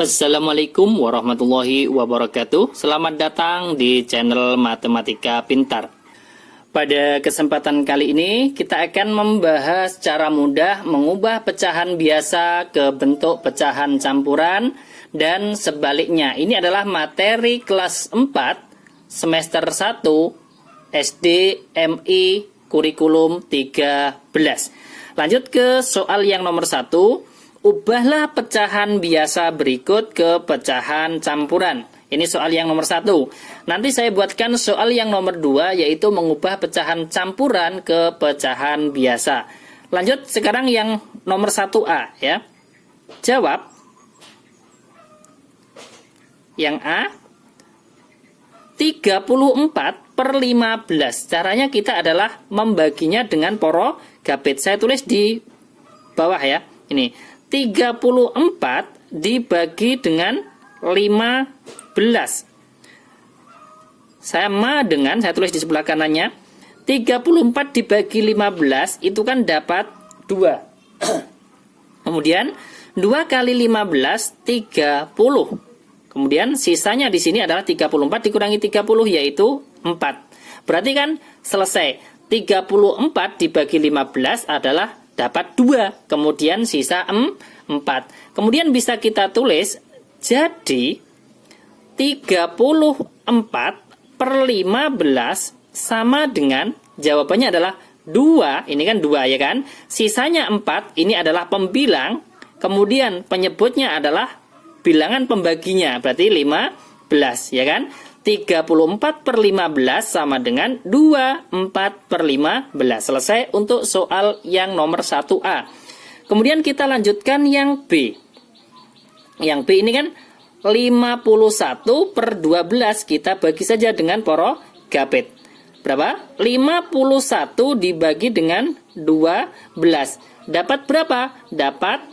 Assalamualaikum warahmatullahi wabarakatuh. Selamat datang di channel Matematika Pintar. Pada kesempatan kali ini kita akan membahas cara mudah mengubah pecahan biasa ke bentuk pecahan campuran dan sebaliknya. Ini adalah materi kelas 4 semester 1 SD MI kurikulum 13. Lanjut ke soal yang nomor 1. Ubahlah pecahan biasa berikut ke pecahan campuran. Ini soal yang nomor 1. Nanti saya buatkan soal yang nomor 2, yaitu mengubah pecahan campuran ke pecahan biasa. Lanjut sekarang yang nomor 1A ya. Jawab. Yang A, 34/15. Caranya kita adalah membaginya dengan poro gapit. Saya tulis di bawah ya. Ini 34 dibagi dengan 15. Saya tulis di sebelah kanannya. 34 dibagi 15 itu kan dapat 2. Kemudian 2 kali 15 30. Kemudian sisanya di sini adalah 34 dikurangi 30 yaitu 4. Berarti kan selesai. 34 dibagi 15 adalah dapat 2, kemudian sisa 4. Kemudian bisa kita tulis, jadi 34/15 sama dengan, jawabannya adalah 2, ini kan 2 ya kan, sisanya 4, ini adalah pembilang, kemudian penyebutnya adalah bilangan pembaginya, berarti 15 ya kan. 34/15 sama dengan 24/15. Selesai untuk soal yang nomor 1A. Kemudian kita lanjutkan yang B. Yang B ini kan 51/12. Kita bagi saja dengan poro gapit. Berapa? 51 dibagi dengan 12. Dapat berapa? Dapat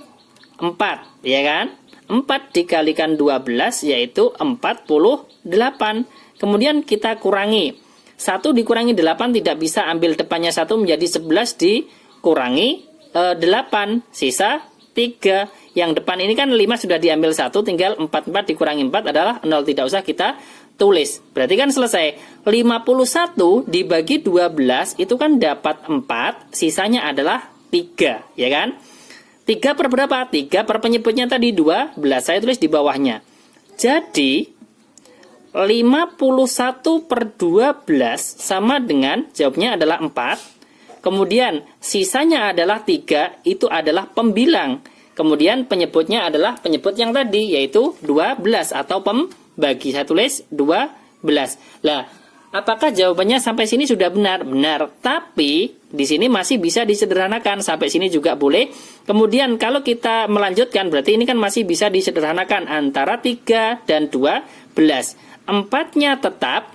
4, ya kan? 4 dikalikan 12 yaitu 48. Kemudian kita kurangi. 1 dikurangi 8 tidak bisa ambil depannya 1 menjadi 11 dikurangi 8. Sisa 3. Yang depan ini kan 5 sudah diambil 1, tinggal 4 dikurangi 4 adalah 0. Tidak usah kita tulis. Berarti kan selesai. 51 dibagi 12 itu kan dapat 4, sisanya adalah 3, ya kan? 3 per berapa? 3 per penyebutnya tadi 12, saya tulis di bawahnya. Jadi 51/12 sama dengan, jawabnya adalah 4. Kemudian sisanya adalah 3, itu adalah pembilang. Kemudian penyebutnya adalah penyebut yang tadi, yaitu 12 atau pembagi. Saya tulis 12. Lah, apakah jawabannya sampai sini sudah benar? Benar. Tapi di sini masih bisa disederhanakan. Sampai sini juga boleh. Kemudian kalau kita melanjutkan, berarti ini kan masih bisa disederhanakan antara 3 dan 12. 4-nya tetap.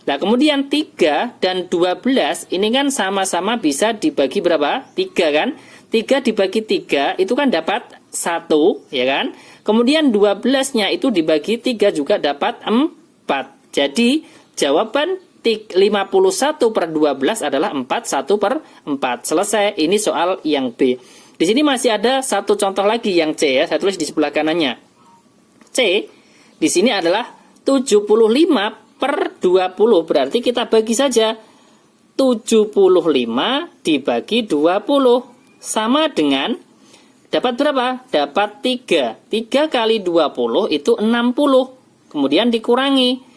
Nah, kemudian 3 dan 12 ini kan sama-sama bisa dibagi berapa? 3 kan? 3 dibagi 3 itu kan dapat 1, ya kan? Kemudian 12-nya itu dibagi 3 juga dapat 4. Jadi jawaban 51/12 adalah 4, 1/4. Selesai. Ini soal yang B. Di sini masih ada satu contoh lagi yang C ya. Saya tulis di sebelah kanannya. C di sini adalah 75/20. Berarti kita bagi saja. 75 dibagi 20 sama dengan dapat berapa? Dapat 3. 3 kali 20 itu 60. Kemudian dikurangi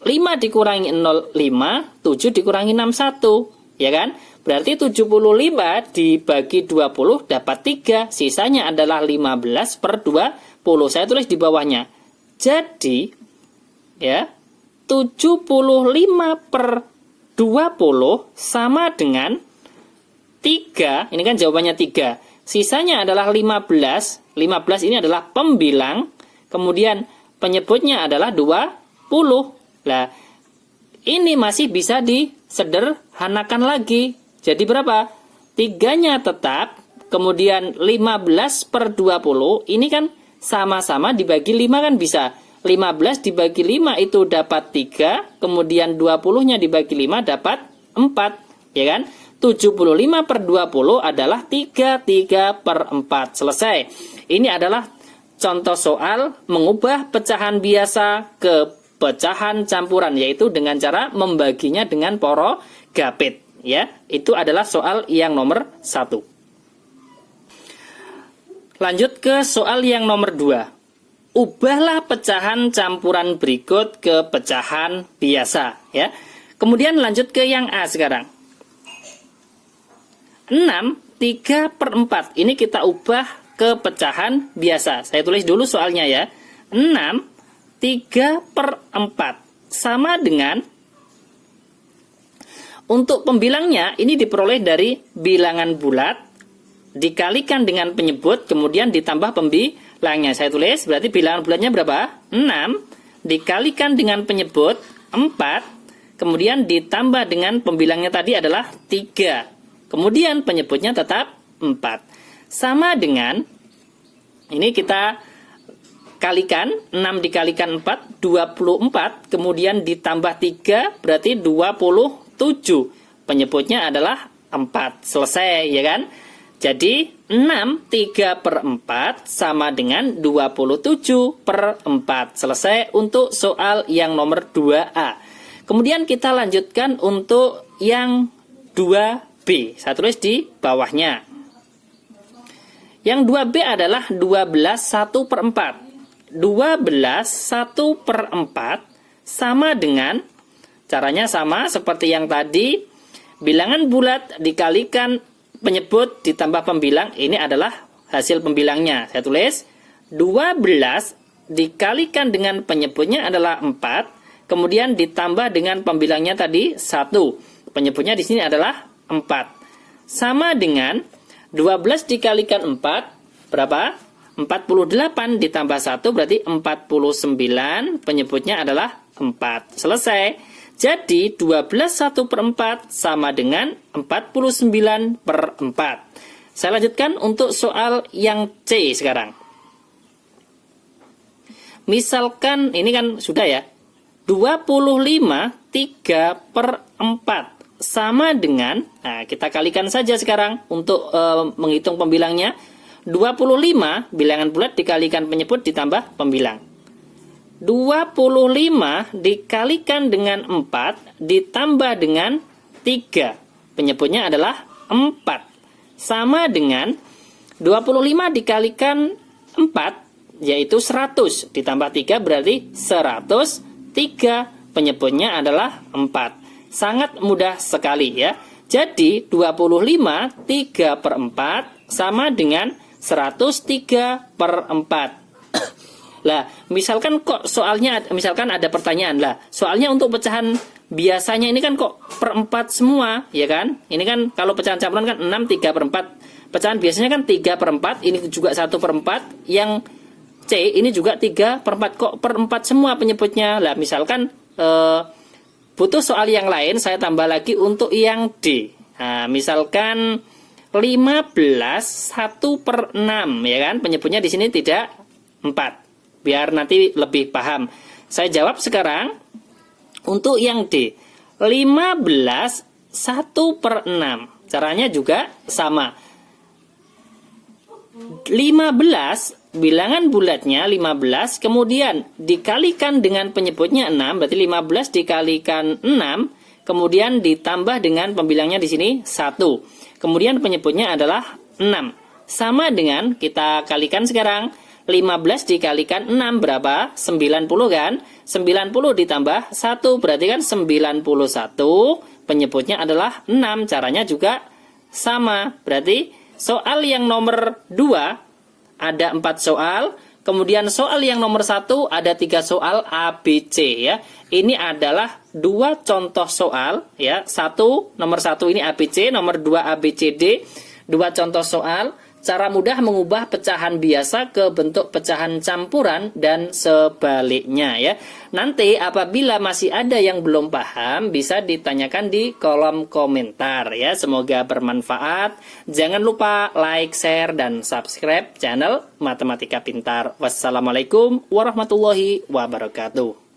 5 dikurangi 0, 5, 7 dikurangi 6, 1, ya kan? Berarti 75 dibagi 20 dapat 3, sisanya adalah 15/20. Saya tulis di bawahnya. Jadi, ya, 75/20 sama dengan 3, ini kan jawabannya 3. Sisanya adalah 15. 15 ini adalah pembilang, kemudian penyebutnya adalah 20. Nah, ini masih bisa disederhanakan lagi. Jadi berapa? 3-nya tetap, kemudian 15/20, ini kan sama-sama dibagi 5 kan bisa. 15 dibagi 5 itu dapat 3, kemudian 20-nya dibagi 5 dapat 4, ya kan? 75/20 adalah 3/4. Selesai. Ini adalah contoh soal mengubah pecahan biasa ke pecahan campuran, yaitu dengan cara membaginya dengan poro gapit. Ya, itu adalah soal yang nomor 1. Lanjut ke soal yang nomor 2. Ubahlah pecahan campuran berikut ke pecahan biasa. Ya, kemudian lanjut ke yang A sekarang. 6 3/4. Ini kita ubah ke pecahan biasa. Saya tulis dulu soalnya ya. 6 3/4 sama dengan, untuk pembilangnya ini diperoleh dari bilangan bulat dikalikan dengan penyebut kemudian ditambah pembilangnya. Saya tulis berarti bilangan bulatnya berapa? 6 dikalikan dengan penyebut 4 kemudian ditambah dengan pembilangnya tadi adalah 3. Kemudian penyebutnya tetap 4. Sama dengan, ini kita kalikan, 6 dikalikan 4, 24, kemudian ditambah 3, berarti 27. Penyebutnya adalah 4. Selesai, ya kan? Jadi, 6 3/4 sama dengan 27/4. Selesai untuk soal yang nomor 2A. Kemudian kita lanjutkan untuk yang 2B. Saya tulis di bawahnya. Yang 2B adalah 12 1/4. 12 1/4 sama dengan, caranya sama seperti yang tadi, bilangan bulat dikalikan penyebut ditambah pembilang. Ini adalah hasil pembilangnya. Saya tulis 12 dikalikan dengan penyebutnya adalah 4, kemudian ditambah dengan pembilangnya tadi 1. Penyebutnya di sini adalah 4. Sama dengan 12 dikalikan 4, berapa? 48 ditambah 1 berarti 49, penyebutnya adalah 4. Selesai. Jadi 12 1/4 sama dengan 49/4. Saya lanjutkan untuk soal yang C sekarang. Misalkan, ini kan sudah ya, 25 3/4 sama dengan, nah kita kalikan saja sekarang untuk menghitung pembilangnya. 25 bilangan bulat dikalikan penyebut ditambah pembilang. 25 dikalikan dengan 4 ditambah dengan 3. Penyebutnya adalah 4. Sama dengan 25 dikalikan 4 yaitu 100 ditambah 3 berarti 103. Penyebutnya adalah 4. Sangat mudah sekali ya. Jadi 25 3/4 sama dengan 103/4. Lah, misalkan kok soalnya, misalkan ada pertanyaan lah, soalnya untuk pecahan biasanya ini kan kok per 4 semua, ya kan? Ini kan kalau pecahan campuran kan 6 3/4. Pecahan biasanya kan 3/4, ini juga 1/4. Yang C ini juga 3/4, kok per 4 semua penyebutnya. Lah, misalkan butuh soal yang lain, saya tambah lagi untuk yang D. Nah, misalkan 15 1/6, ya kan? Penyebutnya di sini tidak 4. Biar nanti lebih paham. Saya jawab sekarang untuk yang D. 15 1/6. Caranya juga sama. 15 bilangan bulatnya 15, kemudian dikalikan dengan penyebutnya 6, berarti 15 dikalikan 6, kemudian ditambah dengan pembilangnya di sini 1. Kemudian penyebutnya adalah 6. Sama dengan, kita kalikan sekarang, 15 dikalikan 6 berapa? 90 kan? 90 ditambah 1 berarti kan 91. Penyebutnya adalah 6. Caranya juga sama. Berarti soal yang nomor 2 ada 4 soal. Kemudian soal yang nomor 1 ada 3 soal ABC ya. Ini adalah 2 contoh soal ya. Nomor 1 ini ABC, nomor 2 ABCD. 2 contoh soal. Cara mudah mengubah pecahan biasa ke bentuk pecahan campuran dan sebaliknya ya. Nanti apabila masih ada yang belum paham bisa ditanyakan di kolom komentar ya. Semoga bermanfaat. Jangan lupa like, share, dan subscribe channel Matematika Pintar. Wassalamualaikum warahmatullahi wabarakatuh.